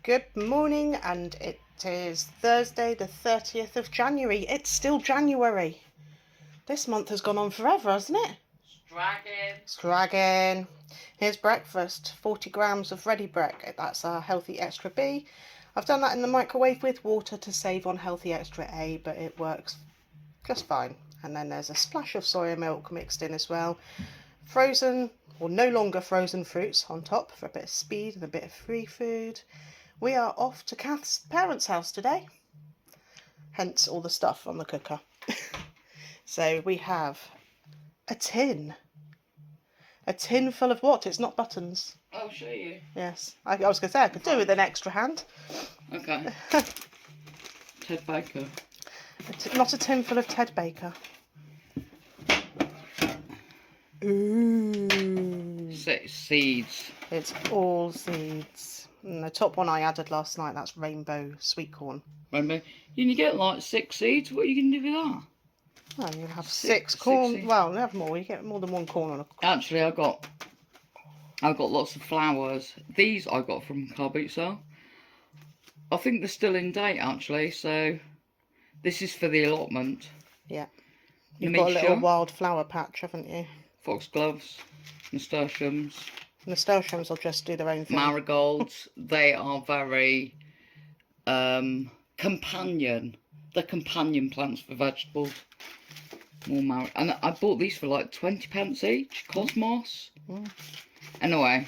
Good morning, and it is Thursday the 30th of January. It's still January. This month has gone on forever, hasn't it? It's dragging. Here's breakfast. 40 grams of ready break. That's our healthy extra B. I've done that in the microwave with water to save on healthy extra A, but it works just fine. And then there's a splash of soya milk mixed in as well. Frozen, or no longer frozen fruits on top for a bit of speed and a bit of free food. We are off to Kath's parents' house today, hence all the stuff on the cooker. So we have a tin full of what? It's not buttons. I'll show you. Yes, I was going to say I could do with an extra hand. Okay. Ted Baker. Not a tin full of Ted Baker. Ooh. Seeds. It's all seeds. And the top one I added last night, that's rainbow sweet corn. Rainbow. You get like 6 seeds. What are you going to do with that? Well, you have six corn. Seeds. Well, you have more. You get more than one corn on a. Actually, I got lots of flowers. These I got from car boot sale. I think they're still in date actually. So this is for the allotment. Yeah. You've got a little wildflower patch, haven't you? Foxgloves, nasturtiums. Nasturtiums will just do their own thing. Marigolds. They are very companion. They're companion plants for vegetables. More and I bought these for like 20p each. Cosmos. Anyway,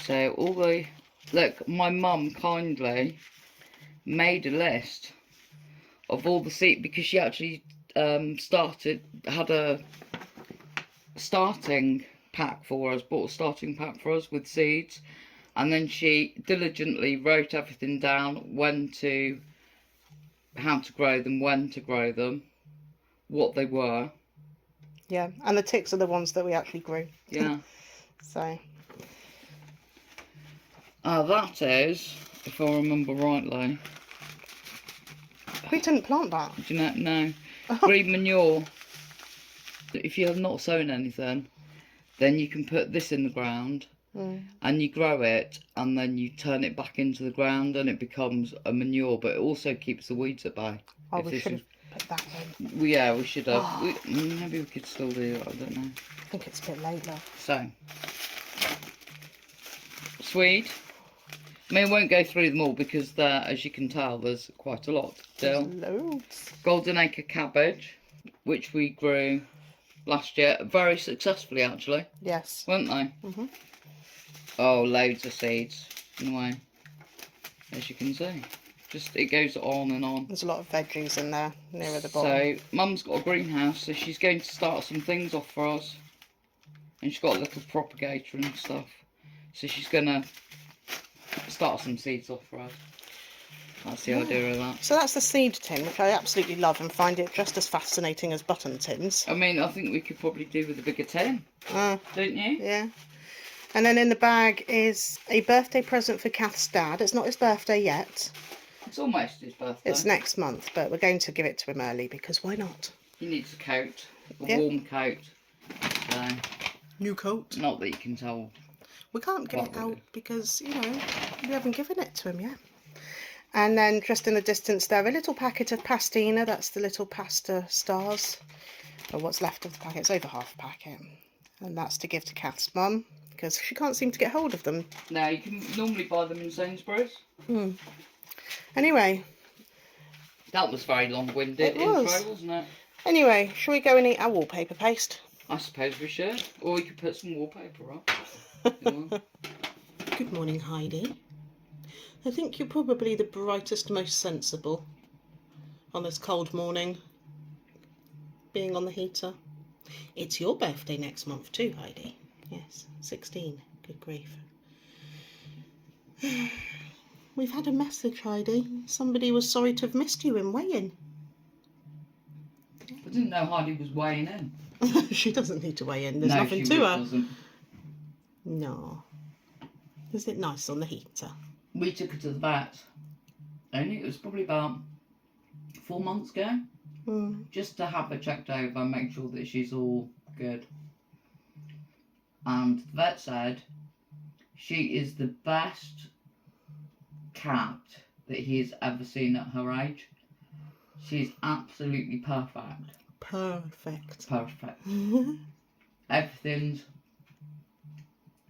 so all the look. My mum kindly made a list of all the seeds because she actually had a starting pack for us. Bought a starting pack for us with seeds, and then she diligently wrote everything down: how to grow them, when to grow them, what they were. Yeah, and the ticks are the ones that we actually grew. Yeah. So. That is, if I remember rightly. We didn't plant that. Do you know? No. Green manure. If you have not sown anything, then you can put this in the ground and you grow it, and then you turn it back into the ground and it becomes a manure, but it also keeps the weeds at bay. Oh, we should have put that in. Yeah, we should have. Maybe we could still do that, I don't know. I think it's a bit late, love. So, swede. I mean, I won't go through them all because there, as you can tell, there's quite a lot still. There's loads. Golden acre cabbage, which we grew last year, very successfully actually. Yes. Weren't they? Oh, loads of seeds in a way, as you can see. Just, it goes on and on. There's a lot of veggies in there, nearer the bottom. So, Mum's got a greenhouse, so she's going to start some things off for us. And she's got a little propagator and stuff. So she's going to start some seeds off for us. That's the idea of that. So that's the seed tin, which I absolutely love and find it just as fascinating as button tins. I mean, I think we could probably do with a bigger tin. Don't you? Yeah. And then in the bag is a birthday present for Kath's dad. It's not his birthday yet. It's almost his birthday. It's next month, but we're going to give it to him early because why not? He needs a coat, a warm coat. So, new coat. Not that you can tell. We can't give it out because, you know, we haven't given it to him yet. And then just in the distance there, a little packet of pastina. That's the little pasta stars. Or what's left of the packet. It's over half a packet. And that's to give to Kath's mum because she can't seem to get hold of them. No, you can normally buy them in Sainsbury's. Anyway. That was very long-winded intro, wasn't it? Anyway, shall we go and eat our wallpaper paste? I suppose we should. Or we could put some wallpaper up. Good morning, Heidi. I think you're probably the brightest, most sensible on this cold morning, being on the heater. It's your birthday next month too, Heidi. Yes, 16. Good grief. We've had a message, Heidi. Somebody was sorry to have missed you in weighing. I didn't know Heidi was weighing in. She doesn't need to weigh in. There's nothing to her. Doesn't. No. Is it nice on the heater? We took her to the vet. It was probably about 4 months ago. Just to have her checked over and make sure that she's all good. And the vet said she is the best cat that he has ever seen at her age. She's absolutely perfect. Perfect. Perfect. Everything's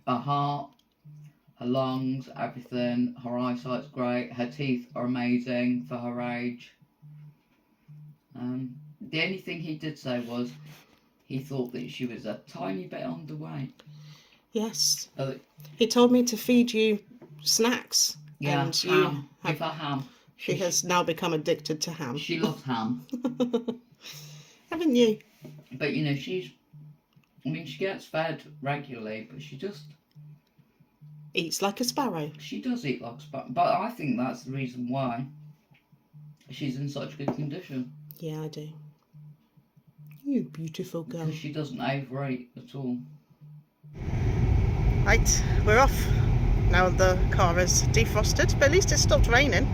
her heart, her lungs, everything. Her eyesight's great. Her teeth are amazing for her age. The only thing he did say was he thought that she was a tiny bit underweight. Yes. He told me to feed you snacks. Yeah, and ham. Give her ham. She has now become addicted to ham. She loves ham. Haven't you? But you know, she gets fed regularly, but she just eats like a sparrow. She does eat like a sparrow, but I think that's the reason why she's in such good condition. Yeah, I do. You beautiful girl. Because she doesn't overeat at all. Right, we're off. Now the car is defrosted, but at least it's stopped raining.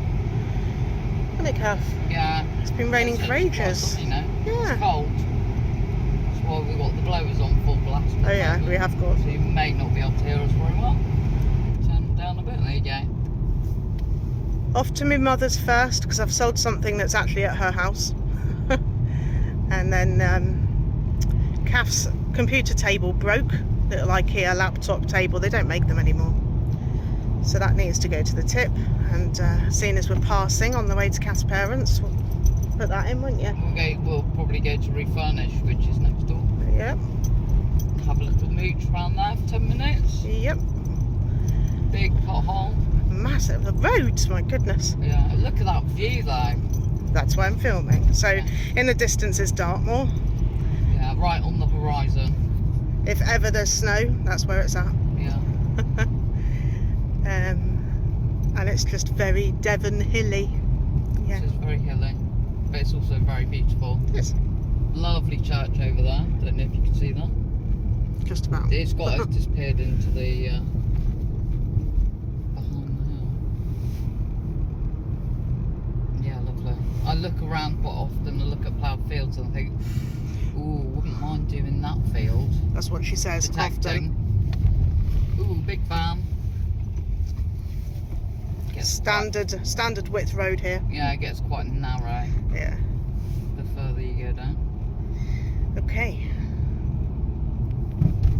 Isn't it, Kath? Yeah. It's been raining for ages. You know? Yeah. It's cold. That's why we've got the blowers on full blast. Oh yeah, we have got. So you may not be able to hear us very well. Turn them down a bit, there you go. Off to my mother's first, because I've sold something that's actually at her house. And then Kath's computer table broke. Little IKEA laptop table, they don't make them anymore. So that needs to go to the tip. And seeing as we're passing on the way to Kath's parents, we'll put that in, won't you? We'll probably go to Refurnish, which is next door. Yep. Have a little mooch around there for 10 minutes. Yep. Big pothole. Massive. The roads, my goodness. Yeah, look at that view though. That's why I'm filming. So yeah. In the distance is Dartmoor. Yeah, right on the horizon. If ever there's snow, that's where it's at. Yeah. And it's just very Devon hilly. Yeah. It's very hilly, but it's also very beautiful. Yes. Lovely church over there. Don't know if you can see that. Just about. It's got disappeared into the behind the hill. Yeah, lovely. I look around quite often. I look at ploughed fields and I think, ooh, wouldn't mind doing that field. That's what she says Detecting. often. Ooh, big van. Standard width road here. Yeah, it gets quite narrow. Yeah. The further you go down. Okay.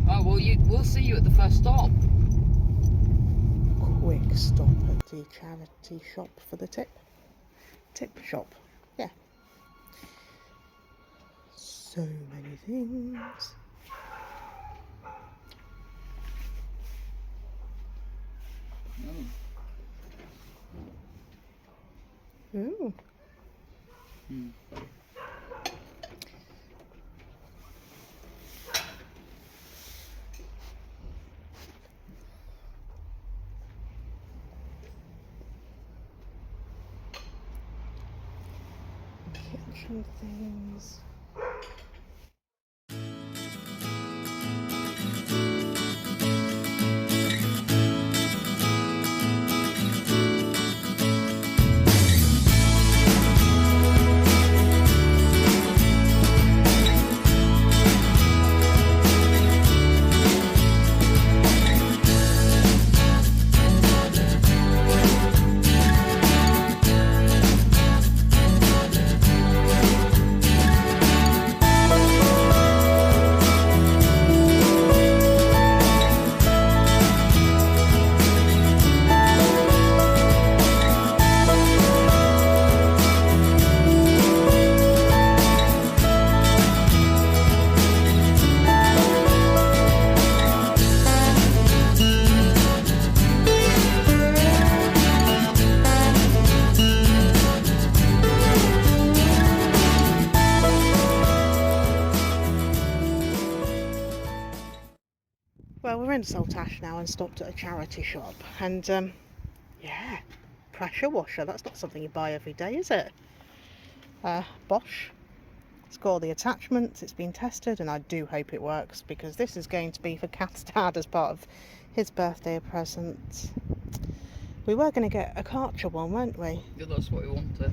Oh well, we'll see you at the first stop. Quick stop at the charity shop for the tip. Tip shop. Yeah. So many things. Ooh. Kitchen things. Well, we're in Saltash now and stopped at a charity shop, and yeah, pressure washer, that's not something you buy every day, is it? Bosch. It's got all the attachments, it's been tested, and I do hope it works, because this is going to be for Kath's dad as part of his birthday present. We were going to get a Karcher one, weren't we? Yeah, that's what we wanted.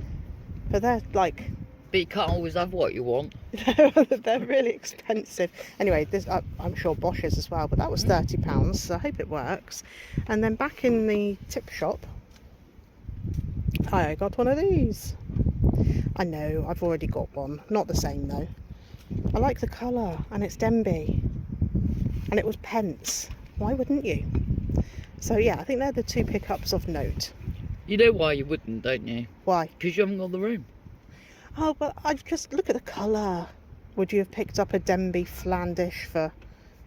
But they're like... But you can't always have what you want. They're really expensive. Anyway, this I'm sure Bosch is as well, but that was £30, so I hope it works. And then back in the tip shop, Hi, I got one of these. I know, I've already got one. Not the same though. I like the colour, and it's Denby. And it was pence. Why wouldn't you? So yeah, I think they're the 2 pickups of note. You know why you wouldn't, don't you? Why? Because you haven't got the room. Oh, but I just look at the colour. Would you have picked up a Denby Flandish for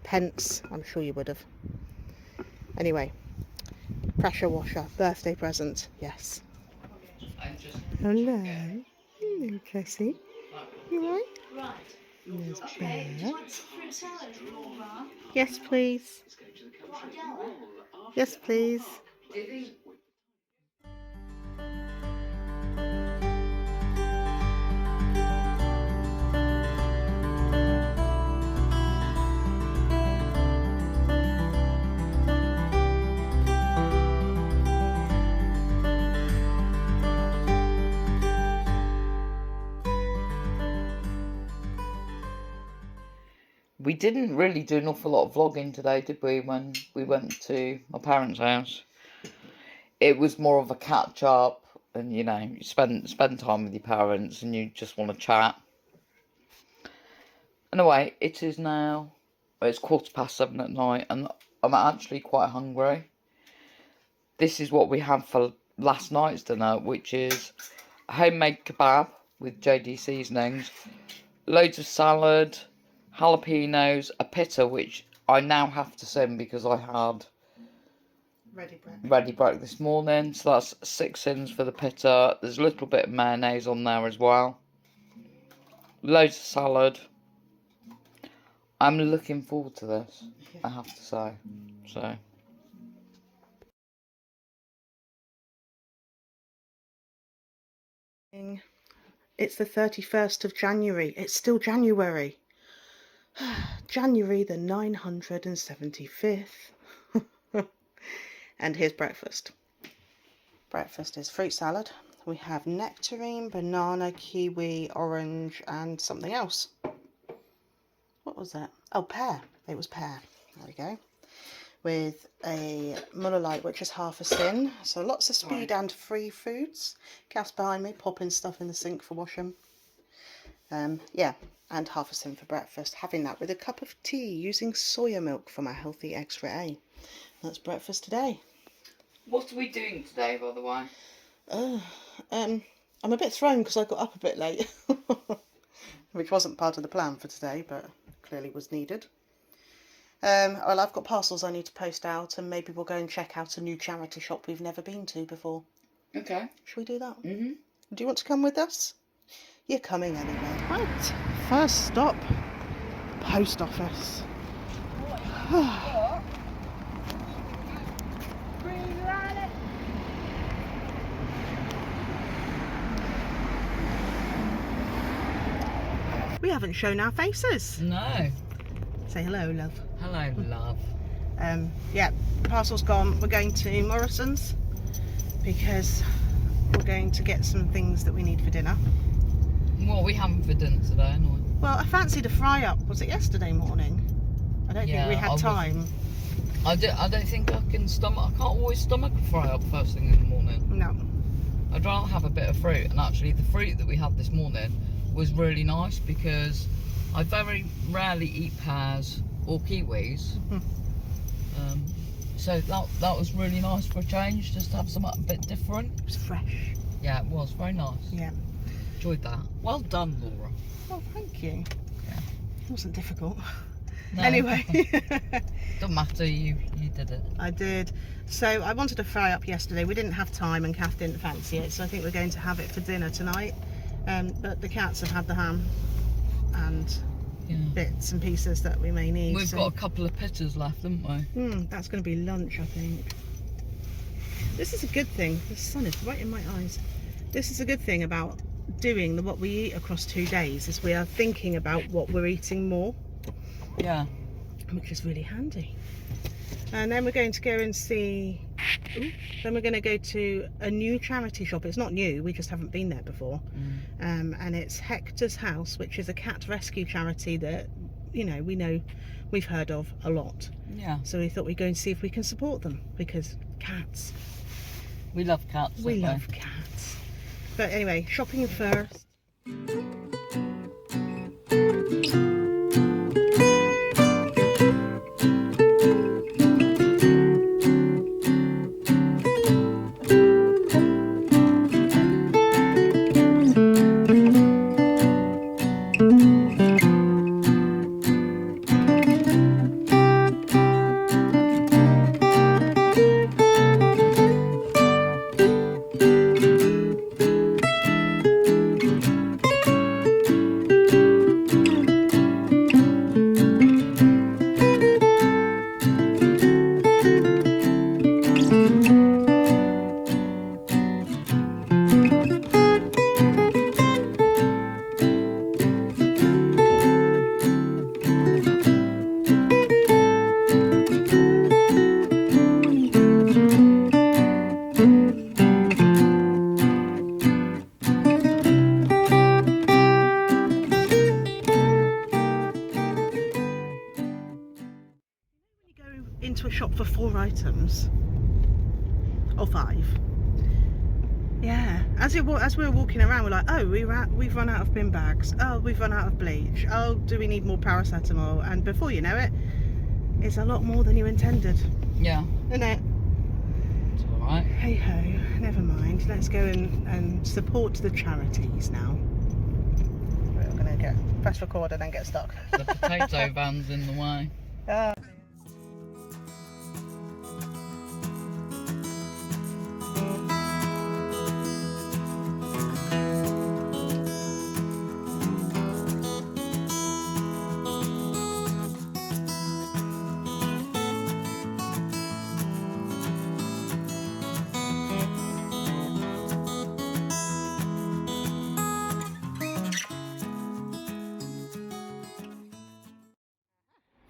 pence? I'm sure you would have. Anyway, pressure washer, birthday present, yes. Hello. Hello, Jessie. You right? Right. There's Okay, do Belle. you want some fruit salad, Laura? Yes, please. What, a gallon? Yes, please. We didn't really do an awful lot of vlogging today, did we, when we went to my parents' house? It was more of a catch up, and you know, you spend time with your parents and you just want to chat. Anyway, it is now, it's 7:15 at night, and I'm actually quite hungry. This is what we had for last night's dinner, which is a homemade kebab with JD seasonings, loads of salad, jalapenos, a pita, which I now have to sim because I had ready break this morning. So that's 6 sins for the pita. There's a little bit of mayonnaise on there as well. Loads of salad. I'm looking forward to this, I have to say. So. It's the 31st of January. It's still January. January the 975th. And here's breakfast. Breakfast is fruit salad. We have nectarine, banana, kiwi, orange, and something else. What was that? Oh, pear. It was pear. There we go. With a Muller Lite, which is half a sin. So lots of speed and free foods. Gas behind me, popping stuff in the sink for washing. Yeah, and half a sin for breakfast. Having that with a cup of tea using soya milk for my healthy extra A. That's breakfast today. What are we doing today, by the way? I'm a bit thrown because I got up a bit late. Which wasn't part of the plan for today, but clearly was needed. Well, I've got parcels I need to post out, and maybe we'll go and check out a new charity shop we've never been to before. Okay. Should we do that? Mm-hmm. Do you want to come with us? You're coming anyway. Right, first stop, post office. We haven't shown our faces. No. Say hello, love. Hello, love. Yeah, parcel's gone. We're going to Morrison's because we're going to get some things that we need for dinner. What are we having for dinner today, anyway? Well, I fancied a fry-up. Was it yesterday morning? I don't think we had time. I don't think I can stomach. I can't always stomach a fry-up first thing in the morning. No. I'd rather have a bit of fruit, and actually the fruit that we had this morning was really nice because I very rarely eat pears or kiwis. So that was really nice for a change, just to have something a bit different. It was fresh. Yeah, it was very nice. Yeah. Enjoyed that. Well done, Laura. Well, thank you. Yeah. It wasn't difficult. No. Anyway. Don't matter, you did it. I did. So I wanted a fry up yesterday. We didn't have time and Kath didn't fancy it, so I think we're going to have it for dinner tonight. But the cats have had the ham and bits and pieces that we may need. We've got a couple of pitters left, haven't we? That's going to be lunch, I think. This is a good thing. The sun is right in my eyes. This is a good thing about doing what we eat across 2 days, is we are thinking about what we're eating more. Yeah. Which is really handy. And then we're going to go and see, then we're going to go to a new charity shop. It's not new, we just haven't been there before. And it's Hector's House, which is a cat rescue charity that, we've heard of a lot. Yeah. So we thought we'd go and see if we can support them, because cats, We love cats. We don't love cats. But anyway, shopping first. Into a shop for 4 items or 5. Yeah, as we were walking around, we're like, oh, we've run out of bin bags. Oh, we've run out of bleach. Oh, do we need more paracetamol? And before you know it, it's a lot more than you intended. Yeah. Isn't it? It's alright. Hey ho, never mind. Let's go and support the charities now. We're gonna press record and then get stuck. The potato van's in the way.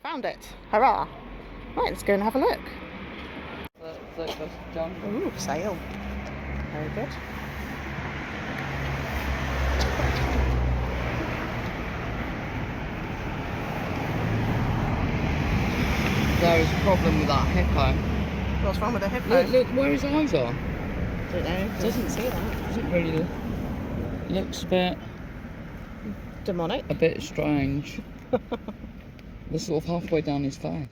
Found it. Hurrah. Right, let's go and have a look. Ooh, sale. Very good. There is a problem with that hippo. What's wrong with the hippo? Look where his eyes are. Don't know. Doesn't see that. Doesn't really looks Demonic. a bit strange. They're sort of halfway down his face.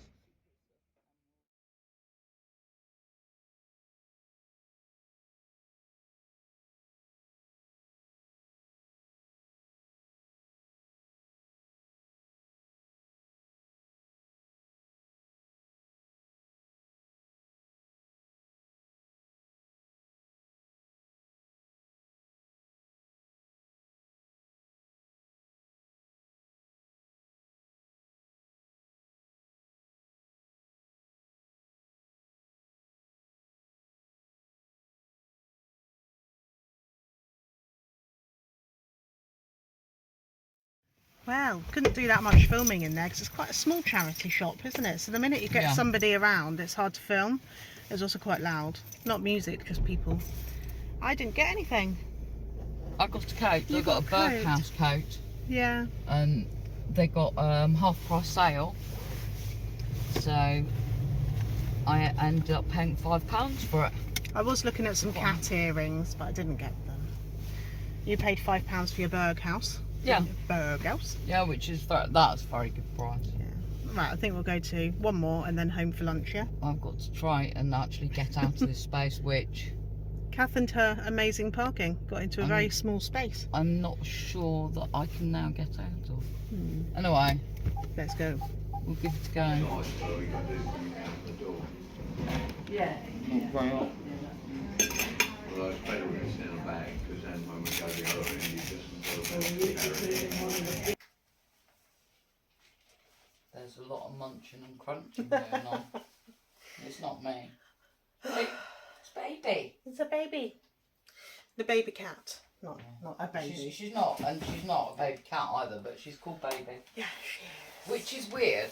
Well, couldn't do that much filming in there because it's quite a small charity shop, isn't it? So the minute you get somebody around, it's hard to film. It's also quite loud. Not music, just people. I didn't get anything. I got a coat. You I got a got a birdhouse coat. Yeah. And they got half price sale. So I ended up paying £5 for it. I was looking at some cat earrings, but I didn't get them. You paid £5 for your birdhouse. Yeah. Birdhouse. Yeah, which is that's a very good price. Yeah. Right, I think we'll go to one more and then home for lunch, yeah? I've got to try and actually get out of this space, which Kath and her amazing parking got into a very small space. I'm not sure that I can now get out of. Anyway, Let's go. we'll give it a go. Yeah. Well, Well, it's better when it's in a bag, because then when we go the other end, you just carry it. there's a lot of munching and crunching going on. It's not me. It's baby. It's a baby. The baby cat. Not a baby. She's not a baby cat either, but she's called Baby. Yeah, she is. Which is weird.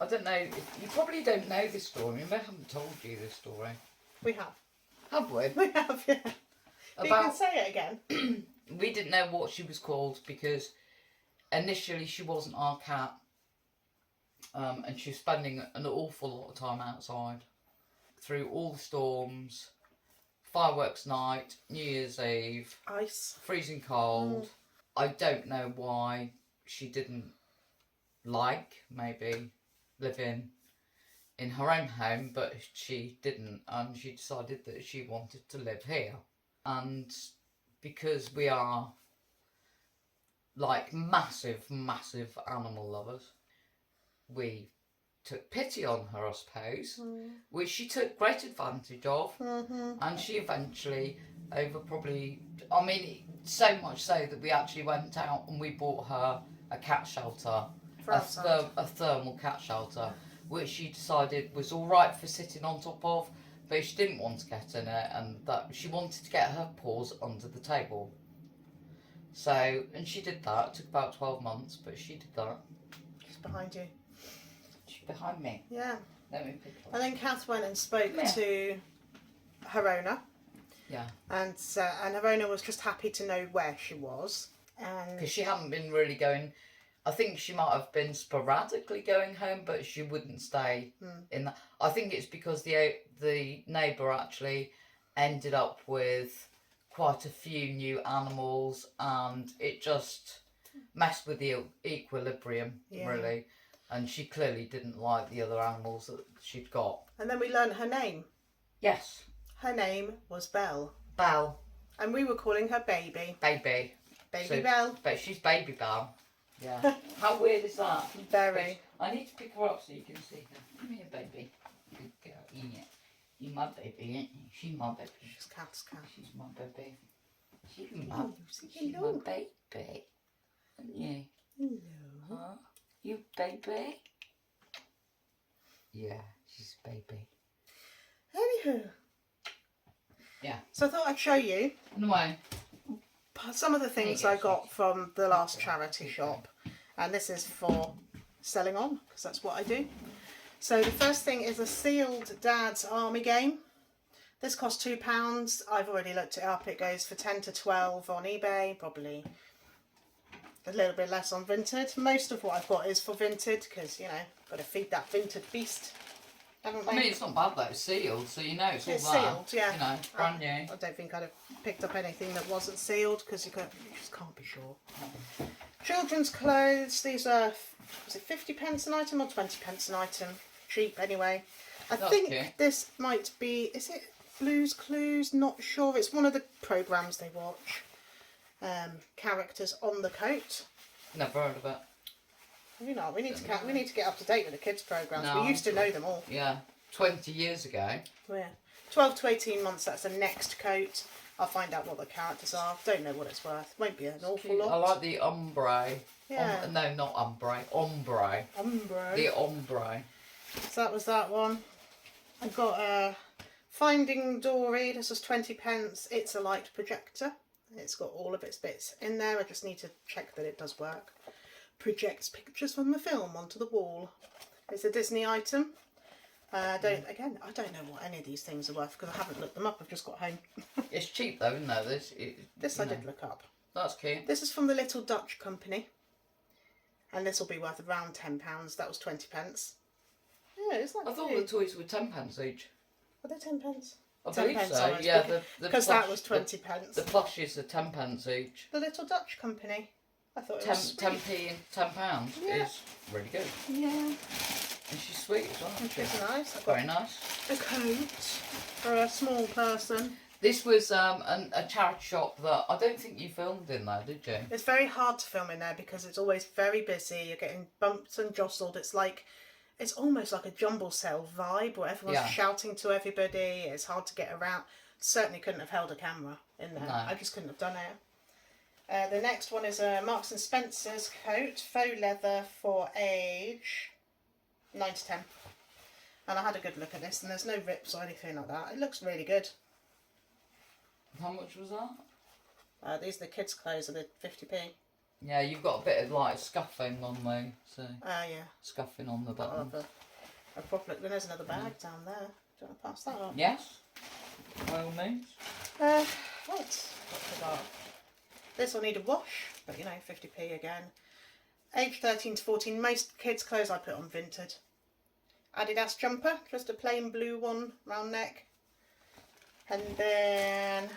I don't know. You probably don't know this story. I haven't told you this story. We have. Have we? We have, yeah. But you can say it again. We didn't know what she was called because initially she wasn't our cat. And she was spending an awful lot of time outside through all the storms, fireworks night, New Year's Eve, Ice. freezing cold. I don't know why she didn't maybe living in her own home, but she didn't, and she decided that she wanted to live here. And because we are like massive animal lovers, we took pity on her, I suppose, which she took great advantage of. And she eventually, over probably, I mean, so much so that we actually went out and we bought her a cat shelter, a thermal cat shelter, which she decided was all right for sitting on top of, but she didn't want to get in it, and that she wanted to get her paws under the table. So, and she did that. It took about 12 months, but she did that. She's behind you. She's behind me. Yeah. Let me pick her up. And then Kath went and spoke to her owner. Yeah. And her owner was just happy to know where she was. Because she hadn't been really going. I think she might have been sporadically going home, but she wouldn't stay in that. I think it's because the neighbour actually ended up with quite a few new animals, and it just messed with the equilibrium, really. And she clearly didn't like the other animals that she'd got. And then we learned her name. Yes. Her name was Belle. Belle. And we were calling her Baby. Baby. Baby Belle. But she's Baby Belle. Yeah. How weird is that? Very. I need to pick her up so you can see her. Come here, baby. Good girl. Yeah. You're my baby, ain't you? She's my baby. She's Kath's cat. She's my baby. She's my, Say she's my hello. baby. Yeah. Hello. Huh? You baby? Yeah, she's a baby. Anywho. Yeah. So I thought I'd show you No. some of the things I got from the last charity shop. And this is for selling on, because that's what I do. So the first thing is a sealed Dad's Army game. This costs £2. I've already looked it up. It goes for 10 to 12 on eBay, probably a little bit less on Vinted. Most of what I've got is for Vinted, because, you know, got to feed that Vinted beast, haven't we? I mean, it's not bad though. It's sealed, so you know it's all It's there. sealed, yeah. You know, brand new. I don't think I'd have picked up anything that wasn't sealed, because you just can't be sure. Children's clothes. These are, was it 50 pence an item or 20 pence an item? Cheap anyway. I think this might be, is it Blue's Clues? Not sure. It's one of the programmes they watch. Characters on the coat. Never heard of it. Have you not? We need to get up to date with the kids programmes. We used to know them all. Yeah, 20 years ago. Yeah. 12 to 18 months. That's the next coat. I'll find out what the characters are. Don't know what it's worth. Won't be an awful lot. I like the ombre. Yeah. No, not ombre. Ombre. Ombre. The ombre. So that was that one. I've got Finding Dory. This was 20 pence. It's a light projector. It's got all of its bits in there. I just need to check that it does work. Projects pictures from the film onto the wall. It's a Disney item. I don't know what any of these things are worth because I haven't looked them up. I've just got home. It's cheap though, isn't it? This I did look up. That's cute. This is from the Little Dutch Company. And this will be worth around £10. That was 20 pence. Yeah, isn't that I thought the toys were 10 pence each. Were they 10 pence? I 10 believe pence, so. Yeah, because that was 20 pence. The plushies are 10 pence each. The Little Dutch Company. I thought it was 10p and £10 is really good. Yeah. And she's sweet as well. And she's nice. I've Very nice. a coat for a small person. This was a charity shop that I don't think you filmed in there, did you? It's very hard to film in there because it's always very busy. You're getting bumped and jostled. It's almost like a jumble cell vibe where everyone's shouting to everybody. It's hard to get around. Certainly couldn't have held a camera in there. No. I just couldn't have done it. The next one is a Marks and Spencer's coat, faux leather for age 9 to 10. And I had a good look at this, and there's no rips or anything like that. It looks really good. How much was that? These are the kids' clothes, are the 50p. Yeah, you've got a bit of like scuffing on me, so Yeah. scuffing on the I'll button. have a proper look. There's another bag down there. Do you want to pass that on? Yes, by all means. Right. What we got? This will need a wash, but you know, 50p again. Age 13 to 14. Most kids' clothes I put on Vinted. Adidas jumper, just a plain blue one, round neck. And then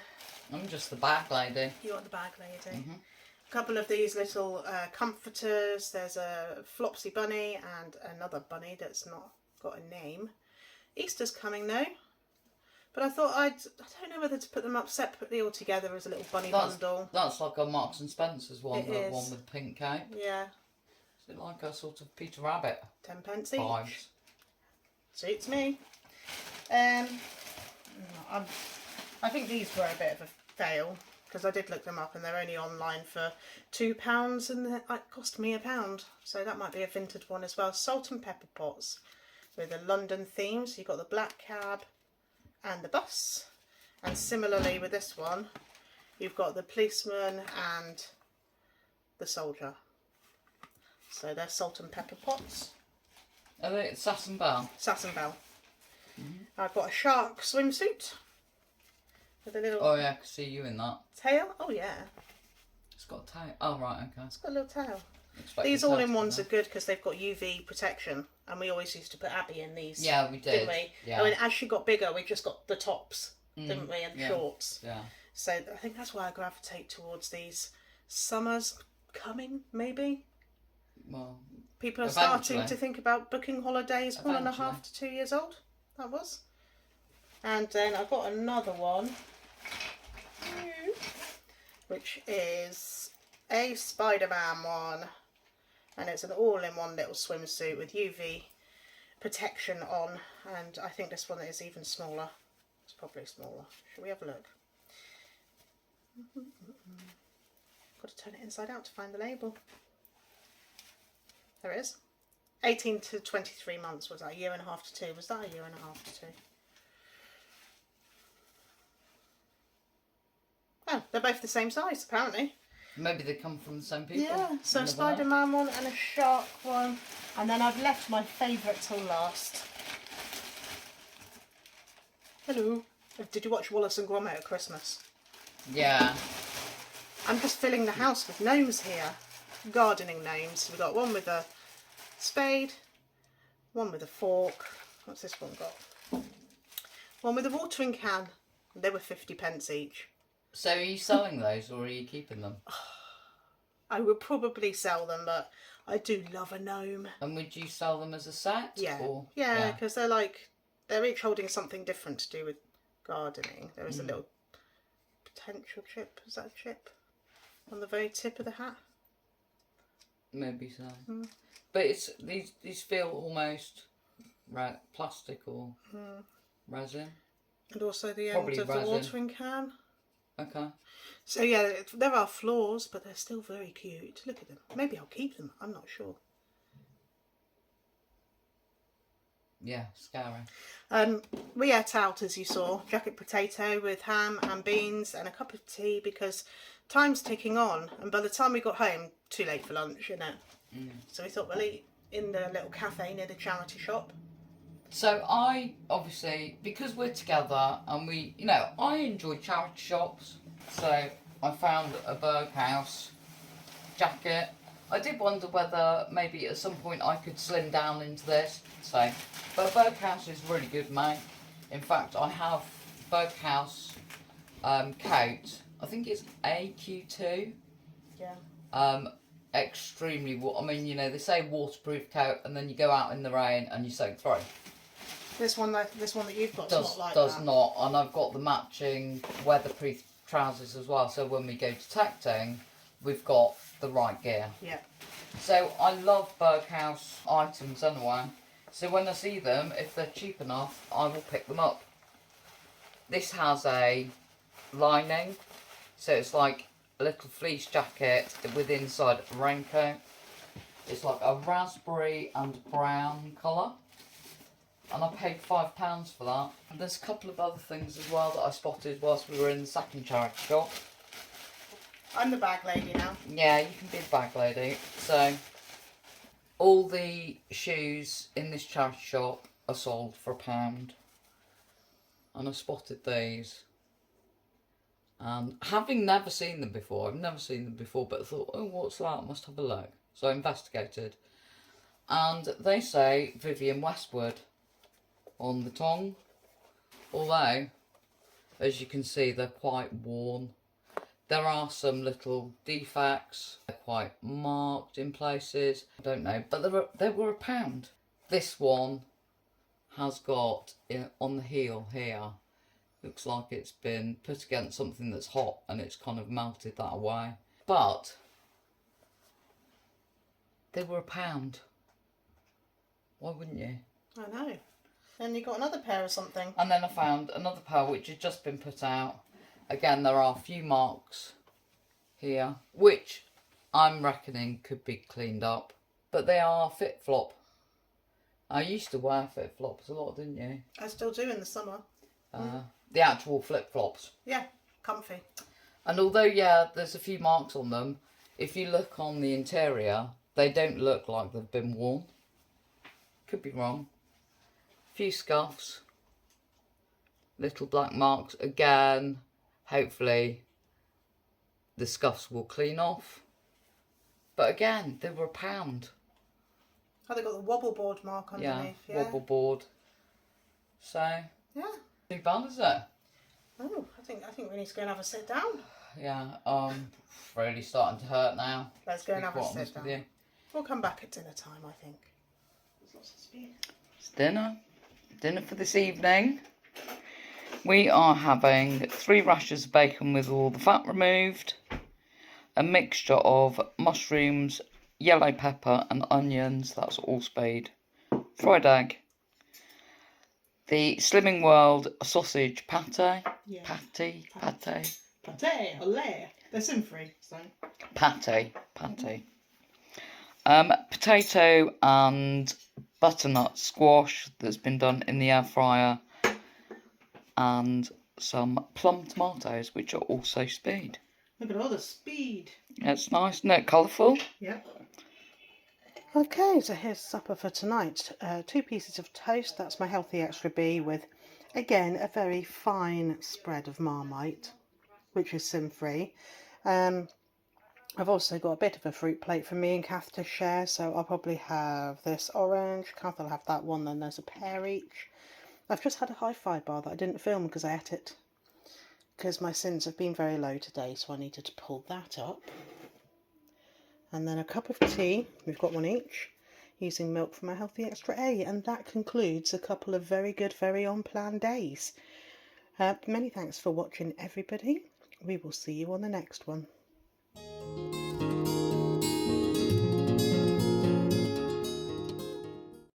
I'm just the bag lady. you want the bag lady. Mm-hmm. A couple of these little comforters. There's a Flopsy bunny and another bunny that's not got a name. Easter's coming though. But I thought I don't know whether to put them up separately or together as a little bunny bundle. That's like a Marks and Spencer's one, It the is. one with the pink cape. Yeah. Is it like a sort of Peter Rabbit 10p each. vibes? Suits me. I think these were a bit of a fail because I did look them up and they're only online for £2 and it cost me £1. So that might be a vintage one as well. Salt and pepper pots with a London theme. So you've got the black cab and the bus. And similarly with this one, you've got the policeman and the soldier. So they're salt and pepper pots. Are they Sass and Belle? Sass and Belle. I've got a shark swimsuit with a little Oh yeah, I can see you in that. tail. Oh yeah, It's got a tail. Oh right, okay. it's got a little tail. Expect These the tail to be all-in-ones are there. good because they've got UV protection, and we always used to put Abby in these. Yeah, we did. Didn't we? Yeah. I mean, as she got bigger, we just got the tops, didn't we, and yeah. shorts. Yeah. So I think that's why I gravitate towards these. Summer's coming, maybe. Well, People are starting Eventually. to think about booking holidays. 1.5 Eventually. to 2 years old. That was. And then I've got another one, which is a Spider-Man one, and it's an all-in-one little swimsuit with UV protection on, and I think this one is even smaller. It's probably smaller. Shall we have a look? Got to turn it inside out to find the label. There it is. 18 to 23 months. Was that 1.5 to 2? Was that 1.5 to 2? Oh, they're both the same size, apparently. maybe they come from the same people. Yeah, so You a never know. Spider-Man one and a shark one. And then I've left my favourite till last. Hello. Did you watch Wallace and Gromit at Christmas? Yeah. I'm just filling the house with gnomes here. Gardening gnomes. We've got one with a spade, one with a fork. What's this one got? One with a watering can. They were 50p each. So are you selling those or are you keeping them? I would probably sell them, but I do love a gnome. And would you sell them as a set? Yeah. Or, Yeah, because they're each holding something different to do with gardening. There is a little potential chip. Is that a chip? On the very tip of the hat? Maybe so. But it's these feel almost plastic or resin. And also the Probably end of resin. the watering can. Okay. So yeah, there are flaws, but they're still very cute. Look at them. Maybe I'll keep them. I'm not sure. Yeah, scary. We ate out, as you saw, jacket potato with ham and beans and a cup of tea because time's ticking on. And by the time we got home, too late for lunch, isn't it? So we thought we'll eat in the little cafe near the charity shop. So I, obviously, because we're together and we, I enjoy charity shops. So I found a Berghaus jacket. I did wonder whether maybe at some point I could slim down into this. So, but Berghaus is really good, mate. In fact, I have Berghaus coat. I think it's AQ2. Yeah. Extremely, they say waterproof coat, and then you go out in the rain and you soak through. This one that you've got Does not like does that. not, and I've got the matching weatherproof trousers as well. So when we go detecting, we've got the right gear. Yeah. So I love Berghaus items anyway. So when I see them, if they're cheap enough, I will pick them up. This has a lining, so it's like a little fleece jacket with inside a raincoat. It's like a raspberry and brown colour. And I paid £5 for that. And there's a couple of other things as well that I spotted whilst we were in the second charity shop. I'm the bag lady now. Yeah, you can be the bag lady. So, all the shoes in this charity shop are sold for £1. And I spotted these. And having never seen them before, but I thought, oh, what's that? I must have a look. So I investigated. And they say Vivienne Westwood on the tongue. Although, As you can see, they're quite worn. There are some little defects. They're quite marked in places. I don't know, but they were £1. This one has got, on the heel here, looks like it's been put against something that's hot and it's kind of melted that away. But they were £1. Why wouldn't you? I know. Then you got another pair of something. And then I found another pair which had just been put out. Again, there are a few marks here, which I'm reckoning could be cleaned up. But they are fit-flop. I used to wear fit-flops a lot, didn't you? I still do in the summer. The actual flip-flops. Yeah, comfy. And although, yeah, there's a few marks on them, if you look on the interior, they don't look like they've been worn. Could be wrong. Few scuffs. Little black marks. Again, hopefully the scuffs will clean off. But again, they were £1. Oh, they got the wobble board mark underneath. Yeah, wobble board. So, yeah. too bad, is it? Oh, I think we need to go and have a sit down. Yeah, really starting to hurt now. Let's go and have a Quite sit honest with down. you. We'll come back at dinner time, I think. There's lots of speed. It's dinner. Dinner for this evening. We are having 3 rashers of bacon with all the fat removed, a mixture of mushrooms, yellow pepper and onions, that's allspied, fried egg, the Slimming World sausage pate, Yeah. Pate, Pate, olé. They're sin free, so. pate. Potato and butternut squash that's been done in the air fryer, and some plum tomatoes which are also speed. Look at all the speed. It's nice, isn't it? Colourful. Yep. Okay, so here's supper for tonight. 2 pieces of toast, that's my healthy extra B, with, again, a very fine spread of Marmite, which is sin-free. I've also got a bit of a fruit plate for me and Kath to share, so I'll probably have this orange, Kath will have that one, then there's a pear each. I've just had a hi-fi bar that I didn't film because I ate it, because my sins have been very low today, so I needed to pull that up. And then a cup of tea, we've got one each, using milk from my Healthy Extra A. And that concludes a couple of very good, very on-plan days. Many thanks for watching, everybody. We will see you on the next one.